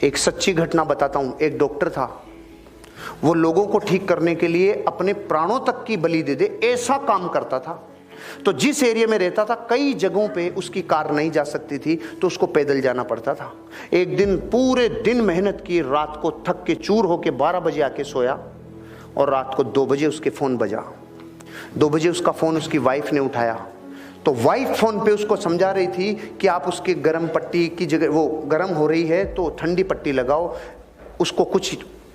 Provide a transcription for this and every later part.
एक सच्ची घटना बताता हूं। एक डॉक्टर था, वो लोगों को ठीक करने के लिए अपने प्राणों तक की बलि दे दे ऐसा काम करता था। तो जिस एरिया में रहता था कई जगहों पे उसकी कार नहीं जा सकती थी, तो उसको पैदल जाना पड़ता था। एक दिन पूरे दिन मेहनत की, रात को थक के चूर होके 12 बजे आके सोया और रात को 2 बजे उसके फ़ोन बजा। 2 बजे उसका फ़ोन उसकी वाइफ ने उठाया, तो वाइफ फ़ोन पे उसको समझा रही थी कि आप उसके गर्म पट्टी की जगह, वो गर्म हो रही है तो ठंडी पट्टी लगाओ, उसको कुछ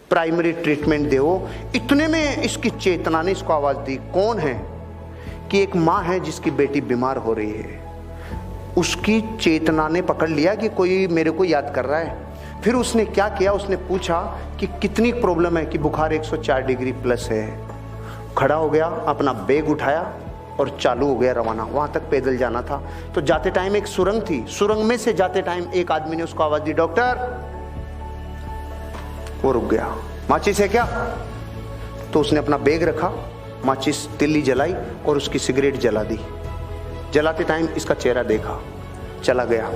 प्राइमरी ट्रीटमेंट दो। इतने में इसकी चेतना ने इसको आवाज़ दी, कौन है? कि एक माँ है जिसकी बेटी बीमार हो रही है। उसकी चेतना ने पकड़ लिया कि कोई मेरे को याद कर रहा है। फिर उसने क्या किया, उसने पूछा कि कितनी प्रॉब्लम है, कि बुखार 104 डिग्री प्लस है। खड़ा हो गया, अपना बैग उठाया और चालू हो गया रवाना। वहाँ तक पैदल जाना था। तो जाते टाइम एक सुरंग थी, सुरंग में से जाते टाइम एक आदमी ने उसको आवाज़ दी, डॉक्टर। वो रुक गया। माचिस है क्या? तो उसने अपना बैग रखा, माचिस तिल्ली जलाई और उसकी सिगरेट जला दी। जलाते टाइम इसका चेहरा देखा, चला गया।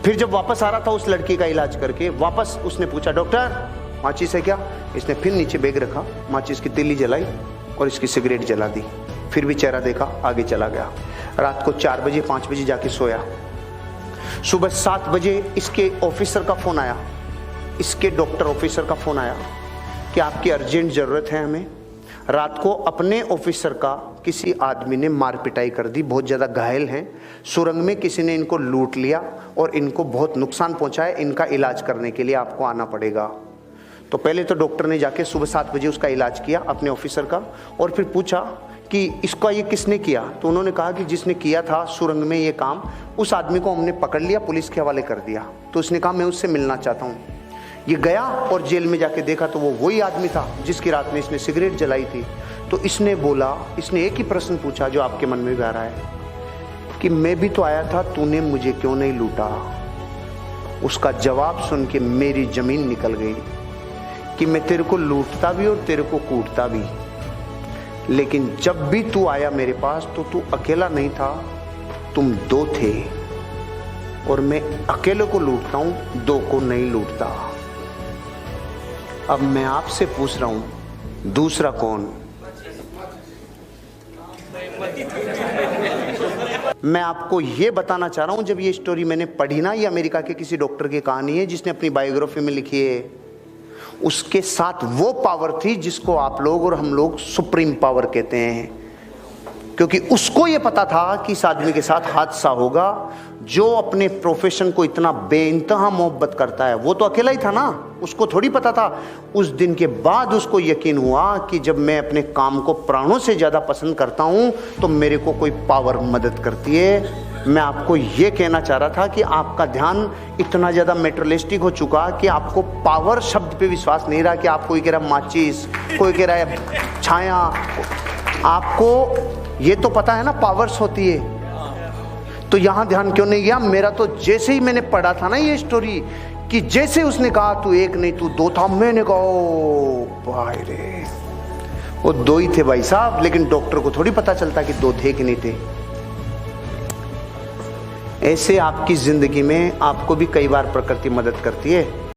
फिर जब वापस आ रहा था उस लड़की का इलाज करके, वापस उसने पूछा, डॉक्टर माचिस है क्या? इसने फिर नीचे बैग रखा, माचिस की तिल्ली जलाई और इसकी सिगरेट जला दी। फिर भी चेहरा देखा, आगे चला गया। रात को 4 बजे 5 बजे जाके सोया। सुबह 7 बजे इसके ऑफिसर का फ़ोन आया, इसके डॉक्टर ऑफिसर का फ़ोन आया कि आपकी अर्जेंट ज़रूरत है हमें। रात को अपने ऑफिसर का किसी आदमी ने मार पिटाई कर दी, बहुत ज़्यादा घायल हैं। सुरंग में किसी ने इनको लूट लिया और इनको बहुत नुकसान पहुंचाया, इनका इलाज करने के लिए आपको आना पड़ेगा। तो पहले तो डॉक्टर ने जाके सुबह 7 बजे उसका इलाज किया अपने ऑफिसर का, और फिर पूछा कि इसका ये किसने किया? तो उन्होंने कहा कि जिसने किया था सुरंग में ये काम, उस आदमी को हमने पकड़ लिया, पुलिस के हवाले कर दिया। तो उसने कहा मैं उससे मिलना चाहता हूँ। ये गया और जेल में जाके देखा तो वो वही आदमी था जिसकी रात में इसने सिगरेट जलाई थी। तो इसने बोला, इसने एक ही प्रश्न पूछा जो आपके मन में भी आ रहा है कि मैं भी तो आया था, तूने मुझे क्यों नहीं लूटा? उसका जवाब सुन के मेरी जमीन निकल गई कि मैं तेरे को लूटता भी और तेरे को कूटता भी, लेकिन जब भी तू आया मेरे पास तो तू अकेला नहीं था, तुम 2 थे, और मैं अकेले को लूटता हूं, 2 को नहीं लूटता। अब मैं आपसे पूछ रहा हूं, दूसरा कौन? मैं आपको यह बताना चाह रहा हूं, जब ये स्टोरी मैंने पढ़ी ना, ये अमेरिका के किसी डॉक्टर की कहानी है जिसने अपनी बायोग्राफी में लिखी है। उसके साथ वो पावर थी जिसको आप लोग और हम लोग सुप्रीम पावर कहते हैं, क्योंकि उसको ये पता था कि इस आदमी के साथ हादसा होगा। जो अपने प्रोफेशन को इतना बेइंतहा मोहब्बत करता है, वो तो अकेला ही था ना, उसको थोड़ी पता था। उस दिन के बाद उसको यकीन हुआ कि जब मैं अपने काम को प्राणों से ज़्यादा पसंद करता हूँ तो मेरे को कोई पावर मदद करती है। मैं आपको ये कहना चाह रहा था कि आपका ध्यान इतना ज़्यादा मेटेरियलिस्टिक हो चुका कि आपको पावर शब्द पे विश्वास नहीं रहा। कि आप कोई कह रहा माचिस, कोई कह रहा है छाया, आपको ये तो पता है ना पावर्स होती है, तो यहाँ ध्यान क्यों नहीं गया? मेरा तो जैसे ही मैंने पढ़ा था ना ये स्टोरी, कि जैसे उसने कहा तू 1 नहीं तू 2 था, मैंने कहा ओ भाई रे, वो 2 ही थे भाई साहब। लेकिन डॉक्टर को थोड़ी पता चलता कि 2 थे कि नहीं थे। ऐसे आपकी जिंदगी में आपको भी कई बार प्रकृति मदद करती है।